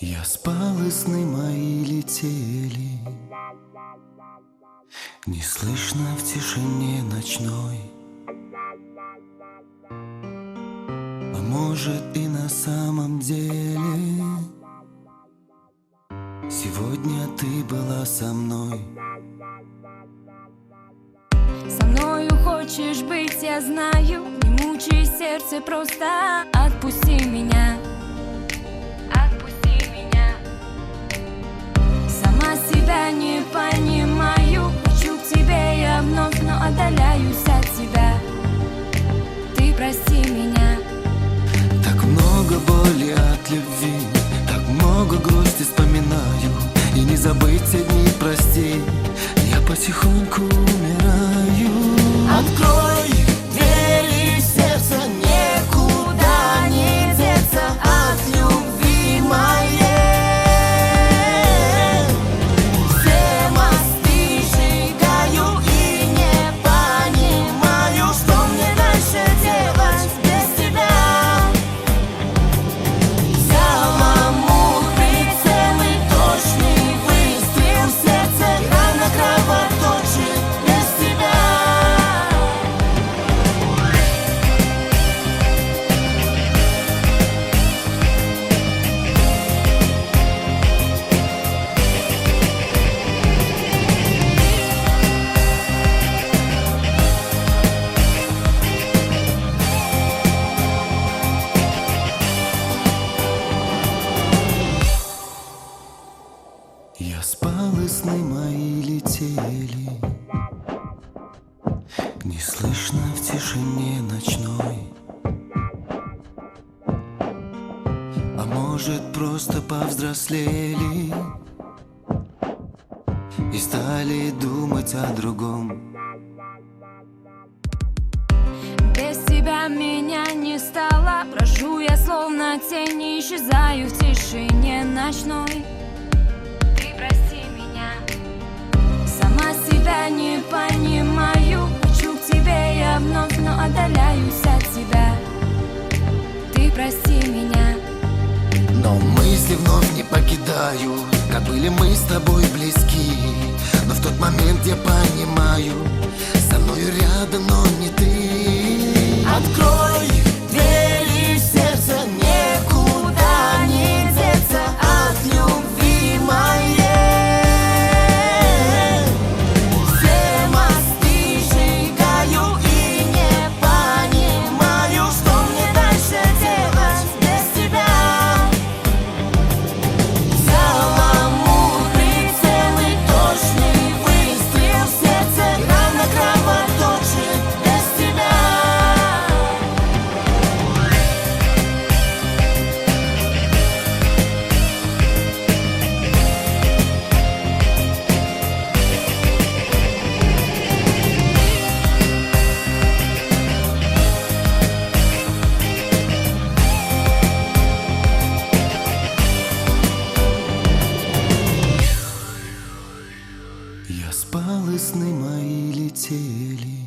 Я спал, и сны мои летели, не слышно в тишине ночной. А может, и на самом деле сегодня ты была со мной. Со мною хочешь быть, я знаю. Не мучай сердце, просто отпусти меня. Отпусти меня. Сама себя не понимаю. Хочу к тебе я вновь, но отдаляюсь от тебя. Ты прости меня. Так много боли от любви, так много грусти вспоминаю. И не забыть те дни, прости, я потихоньку умираю. Открой двери сердца, никуда не деться от любви моей. Все мосты сжигаю и не понимаю, что мне дальше делать без тебя. Взяла мух, прицел и точный выстрел в сердце, рана кровоточит без тебя. Я спал, и сны мои летели, не слышно в тишине ночной. А может, просто повзрослели и стали думать о другом. Без тебя меня не стало. Брожу я словно тень, исчезаю в тишине ночной. Ты прости меня. Сама себя не понимаю. Хочу к тебе я вновь, но отдаляюсь от тебя. Ты прости меня. Но мысли вновь не покидают, как были мы с тобой близки. Но в тот момент я понимаю, со мною рядом, но не ты. Открой двери сердца, никуда не деться от любви моей. Все мосты сжигаю и не понимаю, что мне дальше делать без тебя. Взяла мух, прицел и точный выстрел в сердце, рана кровоточит без тебя. Я спал, и сны мои летели,